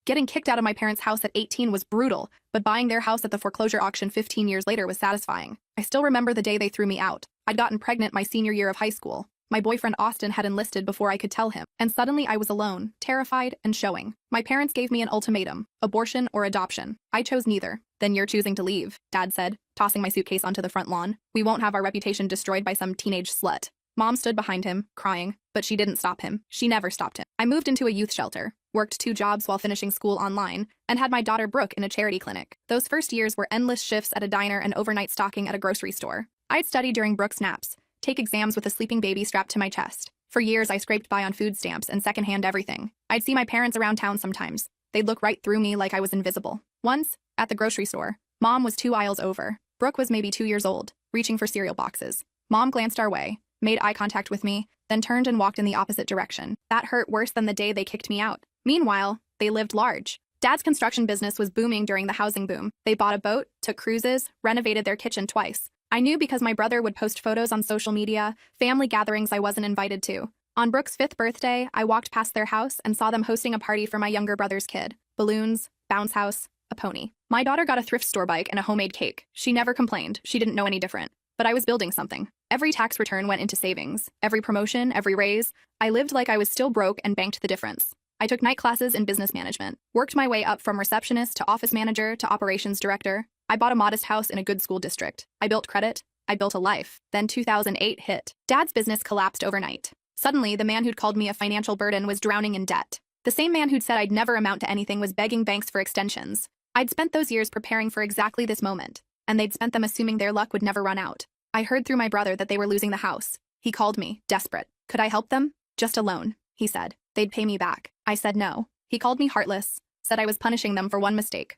Getting kicked out of my parents' house at 18 was brutal, but buying their house at the foreclosure auction 15 years later was satisfying. I still remember the day they threw me out. I'd gotten pregnant my senior year of high school. My boyfriend Austin had enlisted before I could tell him, and suddenly I was alone, terrified, and showing. My parents gave me an ultimatum: abortion or adoption. I chose neither. Then you're choosing to leave, Dad said, tossing my suitcase onto the front lawn. We won't have our reputation destroyed by some teenage slut. Mom stood behind him, crying, but she didn't stop him. She never stopped him. I moved into a youth shelter, worked 2 jobs while finishing school online, and had my daughter Brooke in a charity clinic. Those first years were endless shifts at a diner and overnight stocking at a grocery store. I'd study during Brooke's naps, take exams with a sleeping baby strapped to my chest. For years, I scraped by on food stamps and secondhand everything. I'd see my parents around town sometimes. They'd look right through me like I was invisible. Once, at the grocery store, Mom was 2 aisles over. Brooke was maybe 2 years old, reaching for cereal boxes. Mom glanced our way, made eye contact with me, then turned and walked in the opposite direction. That hurt worse than the day they kicked me out. Meanwhile, they lived large. Dad's construction business was booming during the housing boom. They bought a boat, took cruises, renovated their kitchen twice. I knew because my brother would post photos on social media, family gatherings I wasn't invited to. On Brooke's 5th birthday, I walked past their house and saw them hosting a party for my younger brother's kid. Balloons, bounce house, a pony. My daughter got a thrift store bike and a homemade cake. She never complained. She didn't know any different. But I was building something. Every tax return went into savings. Every promotion, every raise. I lived like I was still broke and banked the difference. I took night classes in business management, worked my way up from receptionist to office manager to operations director. I bought a modest house in a good school district. I built credit. I built a life. Then 2008 hit. Dad's business collapsed overnight. Suddenly, the man who'd called me a financial burden was drowning in debt. The same man who'd said I'd never amount to anything was begging banks for extensions. I'd spent those years preparing for exactly this moment, and they'd spent them assuming their luck would never run out. I heard through my brother that they were losing the house. He called me, desperate. Could I help them? Just a loan, he said. They'd pay me back. I said no. He called me heartless, said I was punishing them for one mistake,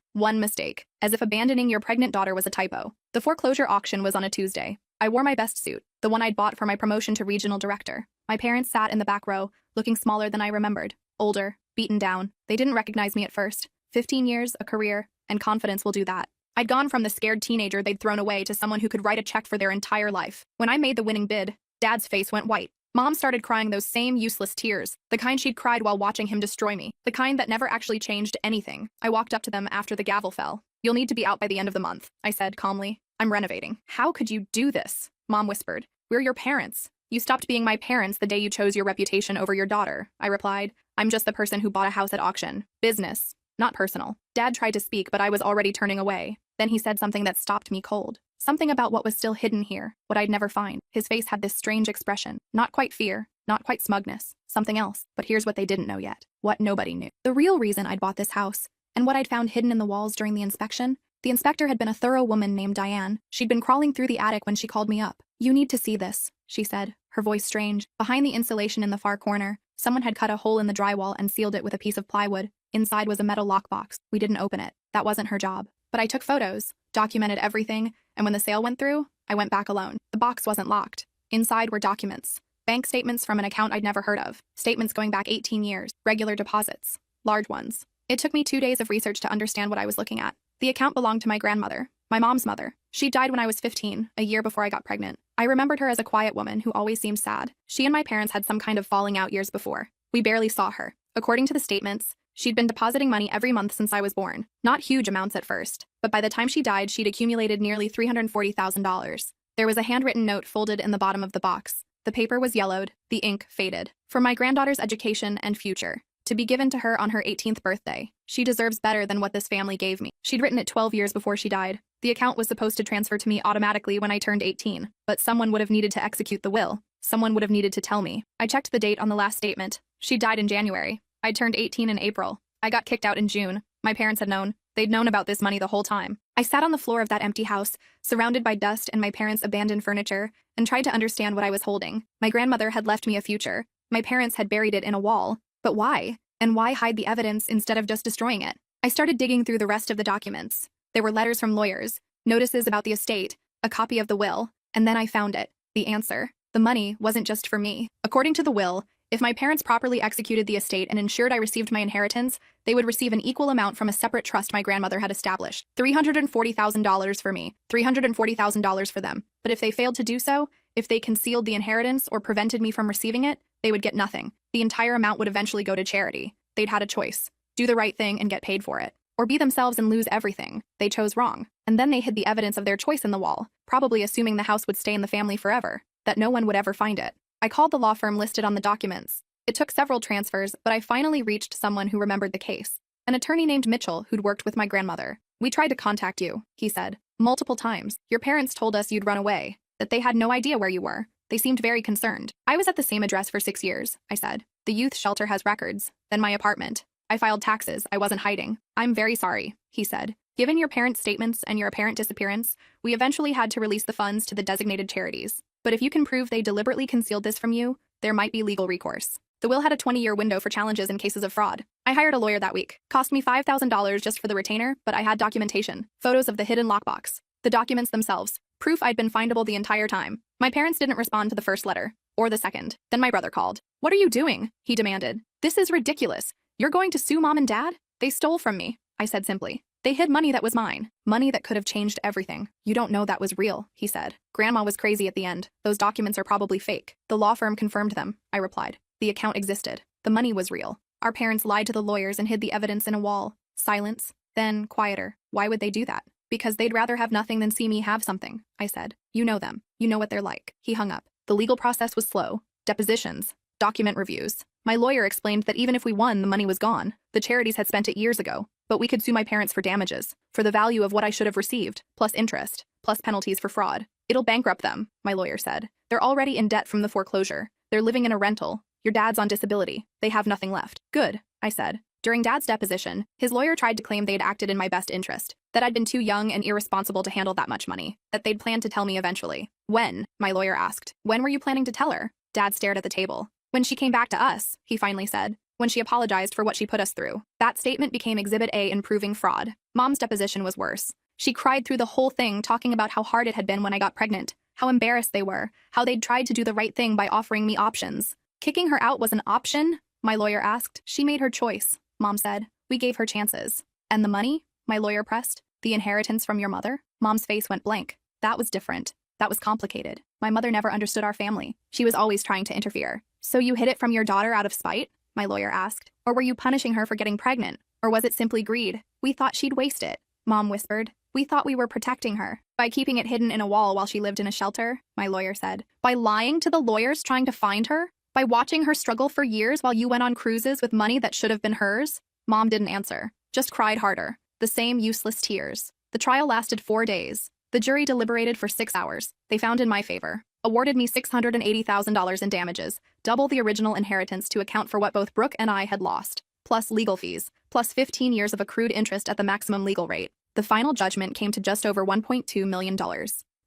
as if abandoning your pregnant daughter was a typo. The foreclosure auction was on a Tuesday. I wore my best suit, the one I'd bought for my promotion to regional director. My parents sat in the back row, looking smaller than I remembered, older, beaten down. They didn't recognize me at first. 15 years, a career, and confidence will do that. I'd gone from the scared teenager they'd thrown away to someone who could write a check for their entire life. When I made the winning bid, Dad's face went white. Mom started crying those same useless tears, the kind she'd cried while watching him destroy me, the kind that never actually changed anything. I walked up to them after the gavel fell. You'll need to be out by the end of the month, I said calmly. I'm renovating. How could you do this? Mom whispered. We're your parents. You stopped being my parents the day you chose your reputation over your daughter, I replied. I'm just the person who bought a house at auction. Business, not personal. Dad tried to speak, but I was already turning away. Then he said something that stopped me cold. Something about what was still hidden here, what I'd never find. His face had this strange expression. Not quite fear, not quite smugness, something else. But here's what they didn't know yet. What nobody knew. The real reason I'd bought this house, and what I'd found hidden in the walls during the inspection. The inspector had been a thorough woman named Diane. She'd been crawling through the attic when she called me up. You need to see this, she said, her voice strange. Behind the insulation in the far corner, someone had cut a hole in the drywall and sealed it with a piece of plywood. Inside was a metal lockbox. We didn't open it. That wasn't her job. But I took photos, documented everything, and when the sale went through, I went back alone. The box wasn't locked. Inside were documents. Bank statements from an account I'd never heard of. Statements going back 18 years. Regular deposits. Large ones. It took me 2 days of research to understand what I was looking at. The account belonged to my grandmother, my mom's mother. She died when I was 15, a year before I got pregnant. I remembered her as a quiet woman who always seemed sad. She and my parents had some kind of falling out years before. We barely saw her. According to the statements, she'd been depositing money every month since I was born. Not huge amounts at first, but by the time she died, she'd accumulated nearly $340,000. There was a handwritten note folded in the bottom of the box. The paper was yellowed, the ink faded. For my granddaughter's education and future, to be given to her on her 18th birthday. She deserves better than what this family gave me. She'd written it 12 years before she died. The account was supposed to transfer to me automatically when I turned 18, but someone would have needed to execute the will. Someone would have needed to tell me. I checked the date on the last statement. She died in January. I turned 18 in April. I got kicked out in June. My parents had known. They'd known about this money the whole time. I sat on the floor of that empty house, surrounded by dust and my parents' abandoned furniture, and tried to understand what I was holding. My grandmother had left me a future. My parents had buried it in a wall. But why? And why hide the evidence instead of just destroying it? I started digging through the rest of the documents. There were letters from lawyers, notices about the estate, a copy of the will, and then I found it. The answer. The money wasn't just for me. According to the will, if my parents properly executed the estate and ensured I received my inheritance, they would receive an equal amount from a separate trust my grandmother had established. $340,000 for me, $340,000 for them. But if they failed to do so, if they concealed the inheritance or prevented me from receiving it, they would get nothing. The entire amount would eventually go to charity. They'd had a choice. do the right thing and get paid for it, or be themselves and lose everything. They chose wrong. And then they hid the evidence of their choice in the wall, probably assuming the house would stay in the family forever, that no one would ever find it. I called the law firm listed on the documents. It took several transfers, but I finally reached someone who remembered the case. An attorney named Mitchell who'd worked with my grandmother. We tried to contact you, he said, multiple times. Your parents told us you'd run away, that they had no idea where you were. They seemed very concerned. I was at the same address for 6 years, I said. The youth shelter has records, then my apartment. I filed taxes, I wasn't hiding. I'm very sorry, he said. Given your parents' statements and your apparent disappearance, we eventually had to release the funds to the designated charities. But if you can prove they deliberately concealed this from you, there might be legal recourse. The will had a 20-year window for challenges in cases of fraud. I hired a lawyer that week. Cost me $5,000 just for the retainer, but I had documentation. Photos of the hidden lockbox. The documents themselves. Proof I'd been findable the entire time. My parents didn't respond to the first letter. Or the second. Then my brother called. What are you doing? He demanded. This is ridiculous. You're going to sue Mom and Dad? They stole from me, I said simply. They hid money that was mine. Money that could have changed everything. You don't know that was real, he said. Grandma was crazy at the end. Those documents are probably fake. The law firm confirmed them, I replied. The account existed. The money was real. Our parents lied to the lawyers and hid the evidence in a wall. Silence. Then quieter. Why would they do that? Because they'd rather have nothing than see me have something, I said. You know them. You know what they're like. He hung up. The legal process was slow. Depositions. Document reviews. My lawyer explained that even if we won, the money was gone. The charities had spent it years ago. But we could sue my parents for damages, for the value of what I should have received, plus interest, plus penalties for fraud. It'll bankrupt them, my lawyer said. They're already in debt from the foreclosure. They're living in a rental. Your dad's on disability. They have nothing left. Good, I said. During Dad's deposition, his lawyer tried to claim they'd acted in my best interest, that I'd been too young and irresponsible to handle that much money, that they'd planned to tell me eventually. When? My lawyer asked. When were you planning to tell her? Dad stared at the table. When she came back to us, he finally said. When she apologized for what she put us through. That statement became Exhibit A in proving fraud. Mom's deposition was worse. She cried through the whole thing, talking about how hard it had been when I got pregnant, how embarrassed they were, how they'd tried to do the right thing by offering me options. Kicking her out was an option? My lawyer asked. She made her choice, Mom said. We gave her chances. And the money? My lawyer pressed. The inheritance from your mother? Mom's face went blank. That was different. That was complicated. My mother never understood our family. She was always trying to interfere. So you hid it from your daughter out of spite? My lawyer asked. Or were you punishing her for getting pregnant? Or was it simply greed? We thought she'd waste it, Mom whispered. We thought we were protecting her. By keeping it hidden in a wall while she lived in a shelter, my lawyer said. By lying to the lawyers trying to find her? By watching her struggle for years while you went on cruises with money that should have been hers? Mom didn't answer, just cried harder. The same useless tears. The trial lasted 4 days. The jury deliberated for 6 hours. They found in my favor. Awarded me $680,000 in damages, double the original inheritance to account for what both Brooke and I had lost, plus legal fees, plus 15 years of accrued interest at the maximum legal rate. The final judgment came to just over $1.2 million.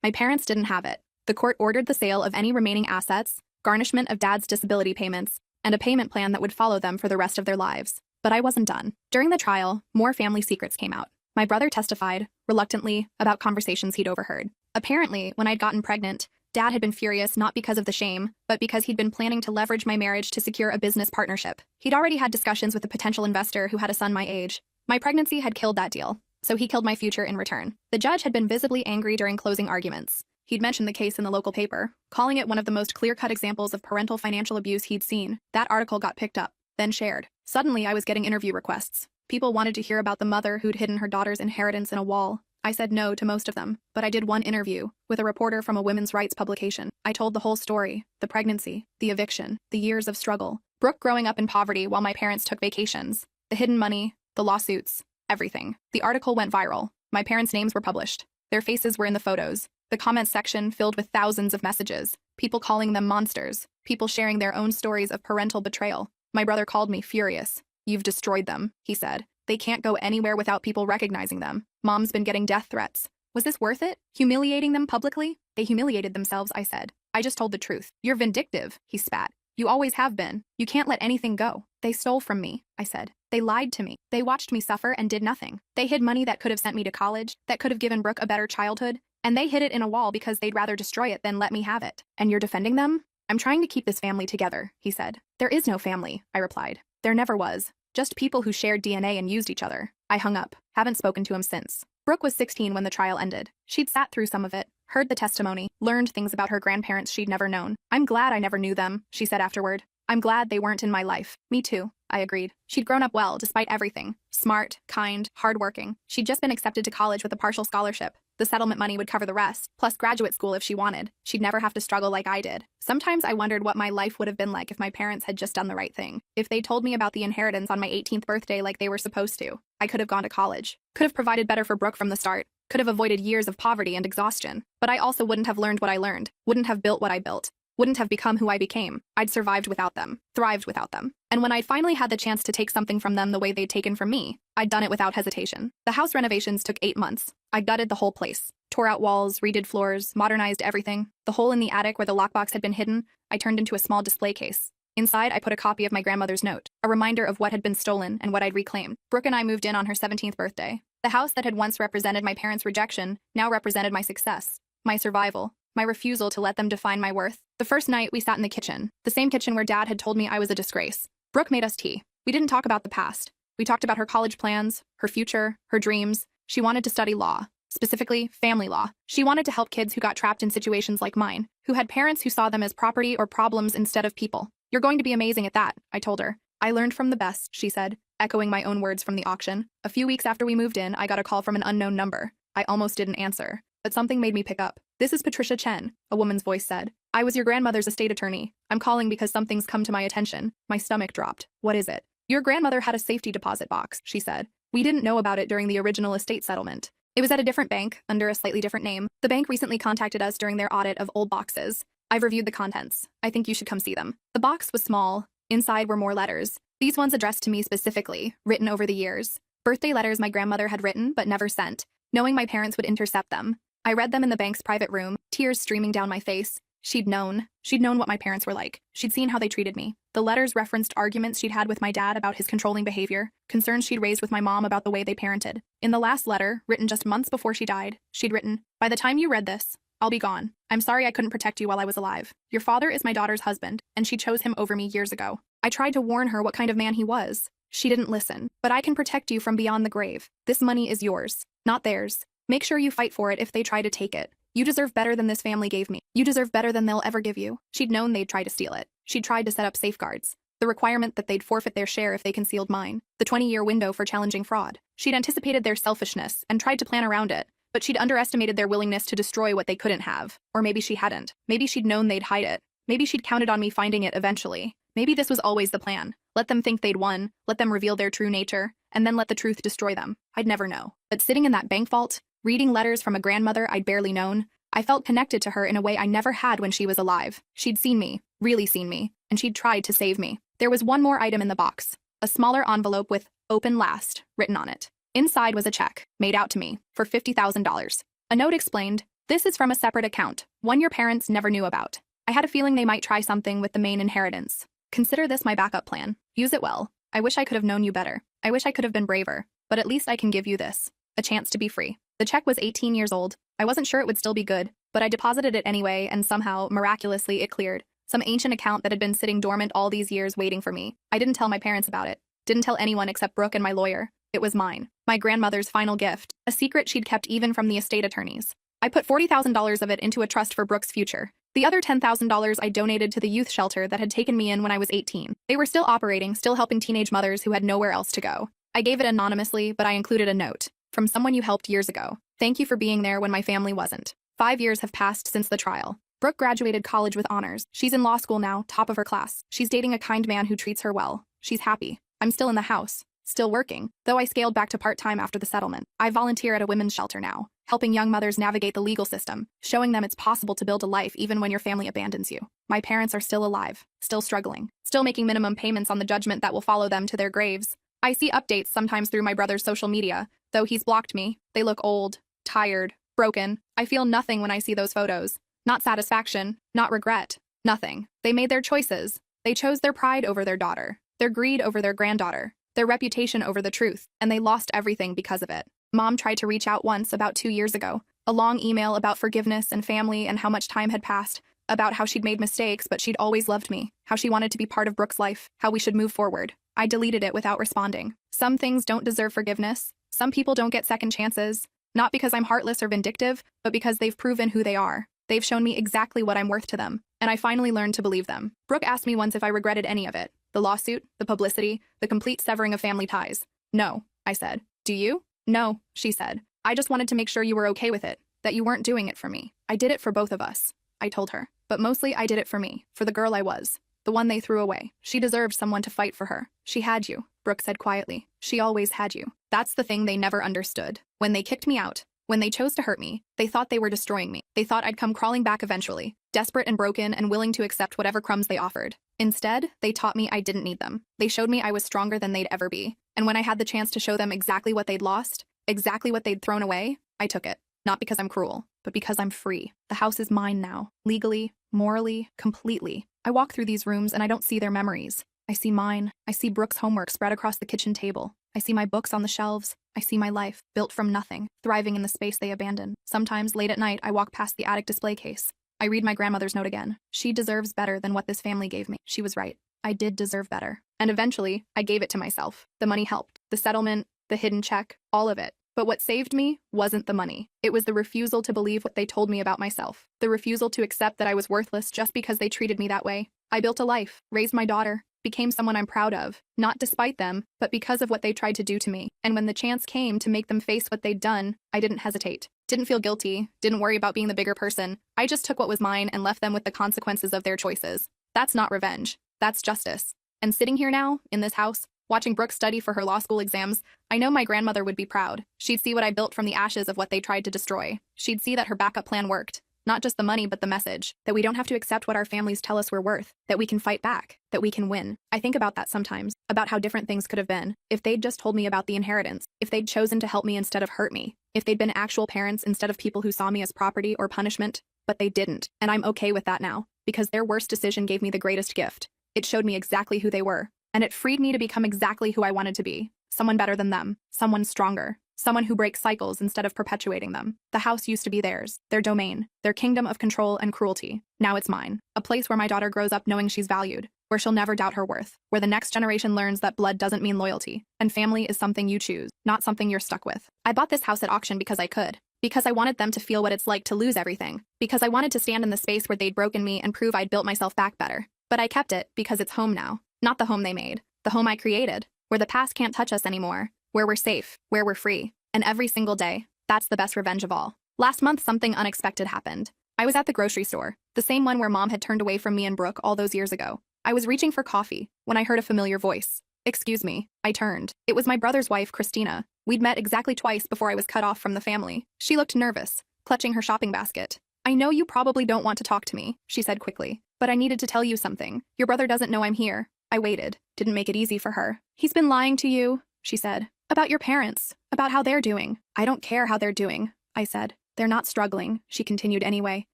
My parents didn't have it. The court ordered the sale of any remaining assets, garnishment of Dad's disability payments, and a payment plan that would follow them for the rest of their lives. But I wasn't done. During the trial, more family secrets came out. My brother testified, reluctantly, about conversations he'd overheard. Apparently, when I'd gotten pregnant, Dad had been furious not because of the shame, but because he'd been planning to leverage my marriage to secure a business partnership. He'd already had discussions with a potential investor who had a son my age. My pregnancy had killed that deal, so he killed my future in return. The judge had been visibly angry during closing arguments. He'd mentioned the case in the local paper, calling it one of the most clear-cut examples of parental financial abuse he'd seen. That article got picked up, then shared. Suddenly, I was getting interview requests. People wanted to hear about the mother who'd hidden her daughter's inheritance in a wall. I said no to most of them, but I did one interview with a reporter from a women's rights publication. I told the whole story, the pregnancy, the eviction, the years of struggle, Brooke growing up in poverty while my parents took vacations, the hidden money, the lawsuits, everything. The article went viral. My parents' names were published. Their faces were in the photos. The comments section filled with thousands of messages, people calling them monsters, people sharing their own stories of parental betrayal. My brother called me furious. You've destroyed them, he said. They can't go anywhere without people recognizing them. Mom's been getting death threats. Was this worth it? Humiliating them publicly? They humiliated themselves, I said. I just told the truth. You're vindictive, he spat. You always have been. You can't let anything go. They stole from me, I said. They lied to me. They watched me suffer and did nothing. They hid money that could have sent me to college, that could have given Brooke a better childhood, and they hid it in a wall because they'd rather destroy it than let me have it. And you're defending them? I'm trying to keep this family together, he said. There is no family, I replied. There never was. Just people who shared DNA and used each other. I hung up. Haven't spoken to him since. Brooke was 16 when the trial ended. She'd sat through some of it, heard the testimony, learned things about her grandparents she'd never known. I'm glad I never knew them, she said afterward. I'm glad they weren't in my life. Me too. I agreed. She'd grown up well, despite everything. Smart, kind, hardworking. She'd just been accepted to college with a partial scholarship. The settlement money would cover the rest, plus graduate school if she wanted. She'd never have to struggle like I did. Sometimes I wondered what my life would have been like if my parents had just done the right thing. If they told me about the inheritance on my 18th birthday like they were supposed to. I could have gone to college. Could have provided better for Brooke from the start. Could have avoided years of poverty and exhaustion. But I also wouldn't have learned what I learned. Wouldn't have built what I built. Wouldn't have become who I became. I'd survived without them. Thrived without them. And when I'd finally had the chance to take something from them the way they'd taken from me, I'd done it without hesitation. The house renovations took 8 months. I gutted the whole place. Tore out walls, redid floors, modernized everything. The hole in the attic where the lockbox had been hidden, I turned into a small display case. Inside, I put a copy of my grandmother's note, a reminder of what had been stolen and what I'd reclaimed. Brooke and I moved in on her 17th birthday. The house that had once represented my parents' rejection now represented my success, my survival, my refusal to let them define my worth. The first night, we sat in the kitchen, the same kitchen where Dad had told me I was a disgrace. Brooke made us tea. We didn't talk about the past. We talked about her college plans, her future, her dreams. She wanted to study law, specifically family law. She wanted to help kids who got trapped in situations like mine, who had parents who saw them as property or problems instead of people. You're going to be amazing at that, I told her. I learned from the best, she said, echoing my own words from the auction. A few weeks after we moved in, I got a call from an unknown number. I almost didn't answer, but something made me pick up. This is Patricia Chen, a woman's voice said. I was your grandmother's estate attorney. I'm calling because something's come to my attention. My stomach dropped. What is it? Your grandmother had a safety deposit box, she said. We didn't know about it during the original estate settlement. It was at a different bank, under a slightly different name. The bank recently contacted us during their audit of old boxes. I've reviewed the contents. I think you should come see them. The box was small. Inside were more letters. These ones addressed to me specifically, written over the years. Birthday letters my grandmother had written but never sent, knowing my parents would intercept them. I read them in the bank's private room, tears streaming down my face. She'd known what my parents were like. She'd seen how they treated me. The letters referenced arguments she'd had with my dad about his controlling behavior, concerns she'd raised with my mom about the way they parented. In the last letter, written just months before she died, she'd written, "By the time you read this, I'll be gone. I'm sorry I couldn't protect you while I was alive. Your father is my daughter's husband, and she chose him over me years ago. I tried to warn her what kind of man he was. She didn't listen. But I can protect you from beyond the grave. This money is yours, not theirs. Make sure you fight for it if they try to take it. You deserve better than this family gave me. You deserve better than they'll ever give you." She'd known they'd try to steal it. She'd tried to set up safeguards. The requirement that they'd forfeit their share if they concealed mine. The 20-year window for challenging fraud. She'd anticipated their selfishness and tried to plan around it, but she'd underestimated their willingness to destroy what they couldn't have. Or maybe she hadn't. Maybe she'd known they'd hide it. Maybe she'd counted on me finding it eventually. Maybe this was always the plan. Let them think they'd won, let them reveal their true nature, and then let the truth destroy them. I'd never know. But sitting in that bank vault, reading letters from a grandmother I'd barely known, I felt connected to her in a way I never had when she was alive. She'd seen me, really seen me, and she'd tried to save me. There was one more item in the box, a smaller envelope with "Open Last" written on it. Inside was a check, made out to me, for $50,000. A note explained, "This is from a separate account, one your parents never knew about. I had a feeling they might try something with the main inheritance. Consider this my backup plan. Use it well. I wish I could have known you better. I wish I could have been braver, but at least I can give you this, a chance to be free." The check was 18 years old. I wasn't sure it would still be good, but I deposited it anyway, and somehow, miraculously, it cleared. Some ancient account that had been sitting dormant all these years waiting for me. I didn't tell my parents about it. Didn't tell anyone except Brooke and my lawyer. It was mine. My grandmother's final gift. A secret she'd kept even from the estate attorneys. I put $40,000 of it into a trust for Brooke's future. The other $10,000 I donated to the youth shelter that had taken me in when I was 18. They were still operating, still helping teenage mothers who had nowhere else to go. I gave it anonymously, but I included a note. From someone you helped years ago. Thank you for being there when my family wasn't. 5 years have passed since the trial. Brooke graduated college with honors. She's in law school now, top of her class. She's dating a kind man who treats her well. She's happy. I'm still in the house. Still working, though I scaled back to part-time after the settlement. I volunteer at a women's shelter now, helping young mothers navigate the legal system, showing them it's possible to build a life even when your family abandons you. My parents are still alive, still struggling, still making minimum payments on the judgment that will follow them to their graves. I see updates sometimes through my brother's social media, though he's blocked me. They look old, tired, broken. I feel nothing when I see those photos. Not satisfaction, not regret, nothing. They made their choices. They chose their pride over their daughter, their greed over their granddaughter, their reputation over the truth, and they lost everything because of it. Mom tried to reach out once about 2 years ago, a long email about forgiveness and family and how much time had passed, about how she'd made mistakes but she'd always loved me, how she wanted to be part of Brooke's life, how we should move forward. I deleted it without responding. Some things don't deserve forgiveness. Some people don't get second chances, not because I'm heartless or vindictive, but because they've proven who they are. They've shown me exactly what I'm worth to them, and I finally learned to believe them. Brooke asked me once if I regretted any of it. The lawsuit, the publicity, the complete severing of family ties. No, I said. Do you? No, she said. I just wanted to make sure you were okay with it, that you weren't doing it for me. I did it for both of us, I told her. But mostly I did it for me, for the girl I was. The one they threw away. She deserved someone to fight for her. She had you, Brooke said quietly. She always had you. That's the thing they never understood. When they kicked me out, when they chose to hurt me, they thought they were destroying me. They thought I'd come crawling back eventually, desperate and broken and willing to accept whatever crumbs they offered. Instead, they taught me I didn't need them. They showed me I was stronger than they'd ever be. And when I had the chance to show them exactly what they'd lost, exactly what they'd thrown away, I took it. Not because I'm cruel, but because I'm free. The house is mine now, legally, morally, completely. I walk through these rooms and I don't see their memories. I see mine. I see Brooke's homework spread across the kitchen table. I see my books on the shelves. I see my life, built from nothing, thriving in the space they abandoned. Sometimes, late at night, I walk past the attic display case. I read my grandmother's note again. She deserves better than what this family gave me. She was right. I did deserve better. And eventually, I gave it to myself. The money helped. The settlement, the hidden check, all of it. But what saved me wasn't the money. It was the refusal to believe what they told me about myself. The refusal to accept that I was worthless just because they treated me that way. I built a life, raised my daughter, became someone I'm proud of, not despite them, but because of what they tried to do to me. And when the chance came to make them face what they'd done, I didn't hesitate. Didn't feel guilty, didn't worry about being the bigger person. I just took what was mine and left them with the consequences of their choices. That's not revenge. That's justice. And sitting here now, in this house, watching Brooke study for her law school exams, I know my grandmother would be proud. She'd see what I built from the ashes of what they tried to destroy. She'd see that her backup plan worked. Not just the money, but the message. That we don't have to accept what our families tell us we're worth. That we can fight back. That we can win. I think about that sometimes. About how different things could have been. If they'd just told me about the inheritance. If they'd chosen to help me instead of hurt me. If they'd been actual parents instead of people who saw me as property or punishment. But they didn't. And I'm okay with that now. Because their worst decision gave me the greatest gift. It showed me exactly who they were. And it freed me to become exactly who I wanted to be. Someone better than them. Someone stronger. Someone who breaks cycles instead of perpetuating them. The house used to be theirs, their domain, their kingdom of control and cruelty. Now it's mine. A place where my daughter grows up knowing she's valued, where she'll never doubt her worth, where the next generation learns that blood doesn't mean loyalty, and family is something you choose, not something you're stuck with. I bought this house at auction because I could. Because I wanted them to feel what it's like to lose everything. Because I wanted to stand in the space where they'd broken me and prove I'd built myself back better. But I kept it because it's home now. Not the home they made. The home I created. Where the past can't touch us anymore. Where we're safe. Where we're free. And every single day, that's the best revenge of all. Last month, something unexpected happened. I was at the grocery store, the same one where Mom had turned away from me and Brooke all those years ago. I was reaching for coffee when I heard a familiar voice. Excuse me. I turned. It was my brother's wife, Christina. We'd met exactly twice before I was cut off from the family. She looked nervous, clutching her shopping basket. I know you probably don't want to talk to me, she said quickly, but I needed to tell you something. Your brother doesn't know I'm here. I waited. Didn't make it easy for her. He's been lying to you, she said. About your parents. About how they're doing. I don't care how they're doing, I said. They're not struggling, she continued anyway.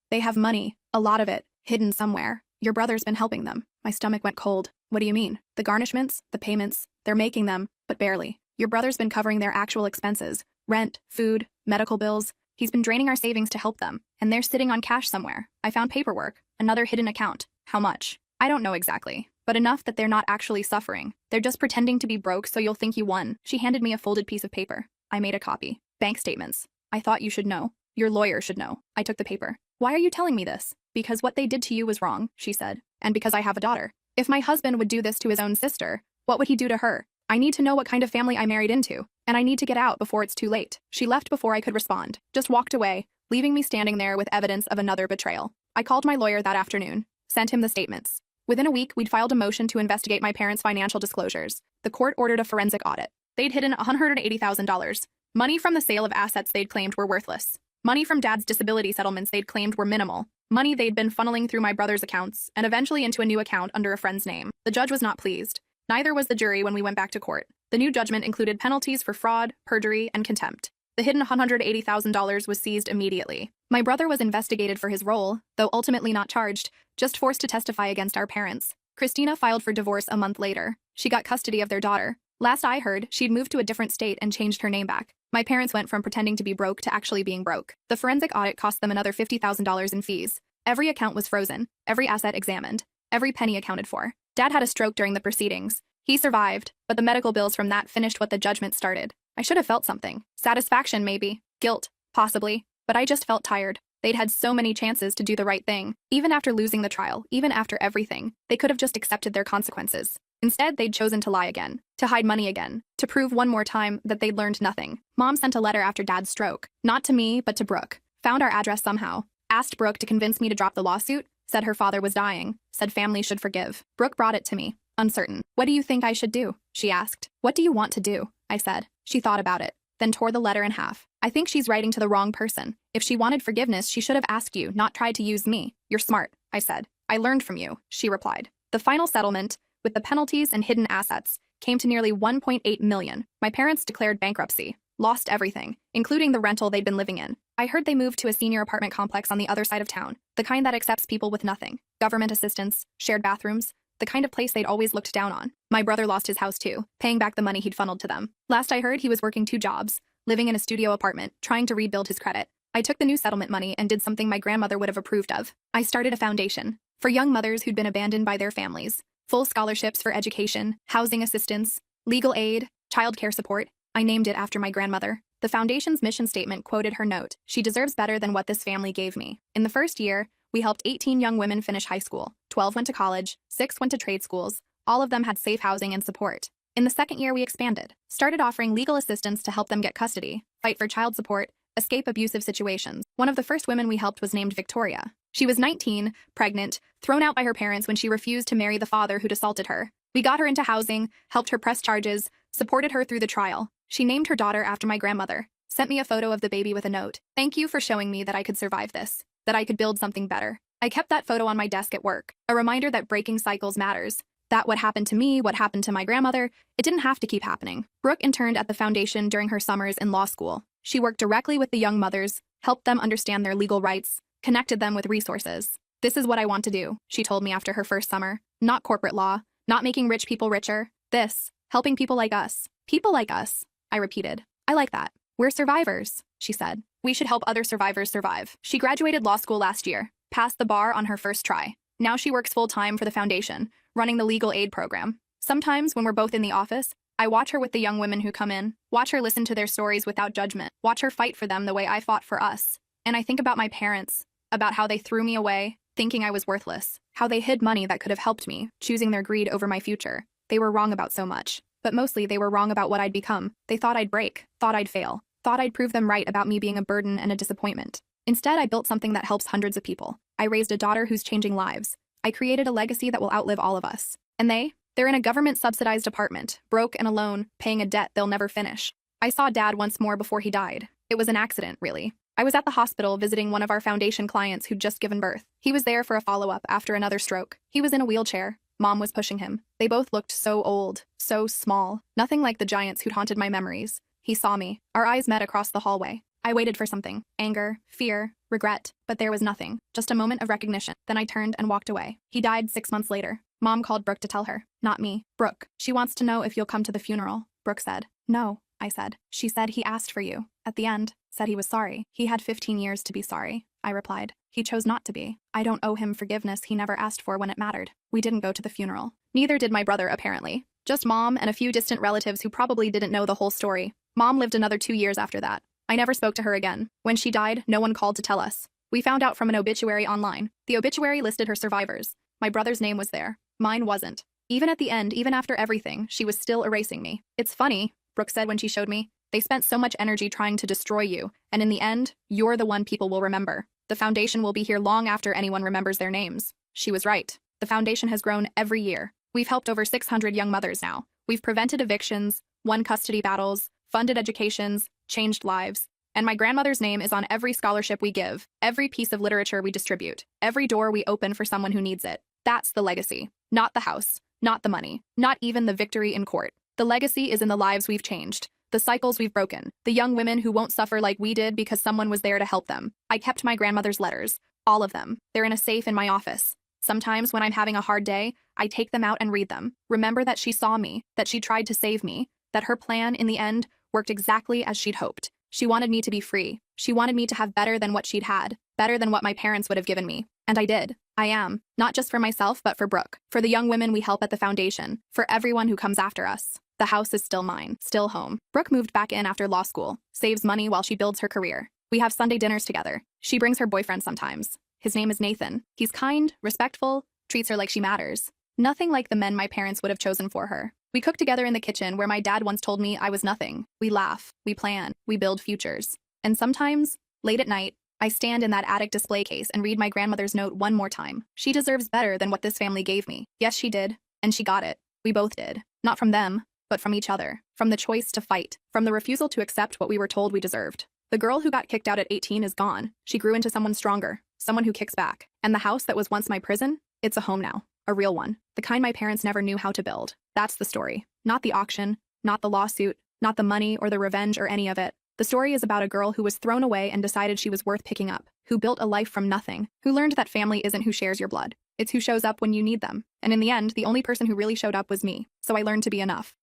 They have money, a lot of it, hidden somewhere. Your brother's been helping them. My stomach went cold. What do you mean? The garnishments, the payments, they're making them, but barely. Your brother's been covering their actual expenses. Rent, food, medical bills. He's been draining our savings to help them, and they're sitting on cash somewhere. I found paperwork, another hidden account. How much? I don't know exactly, but enough that they're not actually suffering. They're just pretending to be broke so you'll think you won. She handed me a folded piece of paper. I made a copy. Bank statements. I thought you should know. Your lawyer should know. I took the paper. Why are you telling me this? Because what they did to you was wrong, she said. And because I have a daughter. If my husband would do this to his own sister, what would he do to her? I need to know what kind of family I married into, and I need to get out before it's too late. She left before I could respond, just walked away, leaving me standing there with evidence of another betrayal. I called my lawyer that afternoon, sent him the statements. Within a week, we'd filed a motion to investigate my parents' financial disclosures. The court ordered a forensic audit. They'd hidden $180,000. Money from the sale of assets they'd claimed were worthless. Money from Dad's disability settlements they'd claimed were minimal. Money they'd been funneling through my brother's accounts, and eventually into a new account under a friend's name. The judge was not pleased. Neither was the jury when we went back to court. The new judgment included penalties for fraud, perjury, and contempt. The hidden $180,000 was seized immediately. My brother was investigated for his role, though ultimately not charged, just forced to testify against our parents. Christina filed for divorce a month later. She got custody of their daughter. Last I heard, she'd moved to a different state and changed her name back. My parents went from pretending to be broke to actually being broke. The forensic audit cost them another $50,000 in fees. Every account was frozen, every asset examined, every penny accounted for. Dad had a stroke during the proceedings. He survived, but the medical bills from that finished what the judgment started. I should have felt something. Satisfaction, maybe. Guilt, possibly. But I just felt tired. They'd had so many chances to do the right thing. Even after losing the trial, even after everything, they could have just accepted their consequences. Instead, they'd chosen to lie again, to hide money again, to prove one more time that they'd learned nothing. Mom sent a letter after Dad's stroke, not to me, but to Brooke. Found our address somehow. Asked Brooke to convince me to drop the lawsuit, said her father was dying, said family should forgive. Brooke brought it to me, uncertain. What do you think I should do? She asked. What do you want to do? I said. She thought about it, then tore the letter in half. I think she's writing to the wrong person. If she wanted forgiveness, she should have asked you, not tried to use me. You're smart, I said. I learned from you, she replied. The final settlement, with the penalties and hidden assets, came to nearly $1.8 million. My parents declared bankruptcy, lost everything, including the rental they'd been living in. I heard they moved to a senior apartment complex on the other side of town, the kind that accepts people with nothing, government assistance, shared bathrooms, the kind of place they'd always looked down on. My brother lost his house too, paying back the money he'd funneled to them. Last I heard, he was working 2 jobs, living in a studio apartment, trying to rebuild his credit. I took the new settlement money and did something my grandmother would have approved of. I started a foundation for young mothers who'd been abandoned by their families. Full scholarships for education, housing assistance, legal aid, childcare support. I named it after my grandmother. The foundation's mission statement quoted her note. She deserves better than what this family gave me. In the first year, we helped 18 young women finish high school. 12 went to college, 6 went to trade schools. All of them had safe housing and support. In the second year, we expanded, started offering legal assistance to help them get custody, fight for child support, escape abusive situations. One of the first women we helped was named Victoria. She was 19, pregnant, thrown out by her parents when she refused to marry the father who'd assaulted her. We got her into housing, helped her press charges, supported her through the trial. She named her daughter after my grandmother, sent me a photo of the baby with a note. Thank you for showing me that I could survive this, that I could build something better. I kept that photo on my desk at work, a reminder that breaking cycles matters, that what happened to me, what happened to my grandmother, it didn't have to keep happening. Brooke interned at the foundation during her summers in law school. She worked directly with the young mothers, helped them understand their legal rights, connected them with resources. This is what I want to do, she told me after her first summer. Not corporate law, not making rich people richer. This, helping people like us. People like us, I repeated. I like that. We're survivors, she said. We should help other survivors survive. She graduated law school last year, passed the bar on her first try. Now she works full-time for the foundation, running the legal aid program. Sometimes when we're both in the office, I watch her with the young women who come in, watch her listen to their stories without judgment, watch her fight for them the way I fought for us. And I think about my parents, about how they threw me away, thinking I was worthless, how they hid money that could have helped me, choosing their greed over my future. They were wrong about so much, but mostly they were wrong about what I'd become. They thought I'd break, thought I'd fail, thought I'd prove them right about me being a burden and a disappointment. Instead, I built something that helps hundreds of people. I raised a daughter who's changing lives. I created a legacy that will outlive all of us. And they're in a government-subsidized apartment, broke and alone, paying a debt they'll never finish. I saw Dad once more before he died. It was an accident, really. I was at the hospital visiting one of our foundation clients who'd just given birth. He was there for a follow-up after another stroke. He was in a wheelchair. Mom was pushing him. They both looked so old, so small, nothing like the giants who'd haunted my memories. He saw me. Our eyes met across the hallway. I waited for something. Anger, fear, regret, but there was nothing. Just a moment of recognition. Then I turned and walked away. He died 6 months later. Mom called Brooke to tell her. Not me. Brooke. She wants to know if you'll come to the funeral. Brooke said. No, I said. She said he asked for you. At the end, said he was sorry. He had 15 years to be sorry. I replied. He chose not to be. I don't owe him forgiveness he never asked for when it mattered. We didn't go to the funeral. Neither did my brother, apparently. Just Mom and a few distant relatives who probably didn't know the whole story. Mom lived another 2 years after that. I never spoke to her again. When she died, no one called to tell us. We found out from an obituary online. The obituary listed her survivors. My brother's name was there. Mine wasn't. Even at the end, even after everything, she was still erasing me. It's funny, Brooke said when she showed me. They spent so much energy trying to destroy you, and in the end, you're the one people will remember. The foundation will be here long after anyone remembers their names. She was right. The foundation has grown every year. We've helped over 600 young mothers now. We've prevented evictions, won custody battles, funded educations, changed lives. And my grandmother's name is on every scholarship we give, every piece of literature we distribute, every door we open for someone who needs it. That's the legacy. Not the house, not the money, not even the victory in court. The legacy is in the lives we've changed, the cycles we've broken, the young women who won't suffer like we did because someone was there to help them. I kept my grandmother's letters, all of them. They're in a safe in my office. Sometimes when I'm having a hard day, I take them out and read them. Remember that she saw me, that she tried to save me, that her plan, in the end, worked exactly as she'd hoped. She wanted me to be free. She wanted me to have better than what she'd had, better than what my parents would have given me. And I did. I am. Not just for myself, but for Brooke, for the young women we help at the foundation, for everyone who comes after us. The house is still mine, still home. Brooke moved back in after law school, saves money while she builds her career. We have Sunday dinners together. She brings her boyfriend sometimes. His name is Nathan. He's kind, respectful, treats her like she matters. Nothing like the men my parents would have chosen for her. We cook together in the kitchen where my dad once told me I was nothing. We laugh, we plan, we build futures. And sometimes, late at night, I stand in that attic display case and read my grandmother's note one more time. She deserves better than what this family gave me. Yes, she did. And she got it. We both did. Not from them, but from each other. From the choice to fight. From the refusal to accept what we were told we deserved. The girl who got kicked out at 18 is gone. She grew into someone stronger. Someone who kicks back. And the house that was once my prison? It's a home now. A real one. The kind my parents never knew how to build. That's the story. Not the auction. Not the lawsuit. Not the money or the revenge or any of it. The story is about a girl who was thrown away and decided she was worth picking up. Who built a life from nothing. Who learned that family isn't who shares your blood. It's who shows up when you need them. And in the end, the only person who really showed up was me. So I learned to be enough.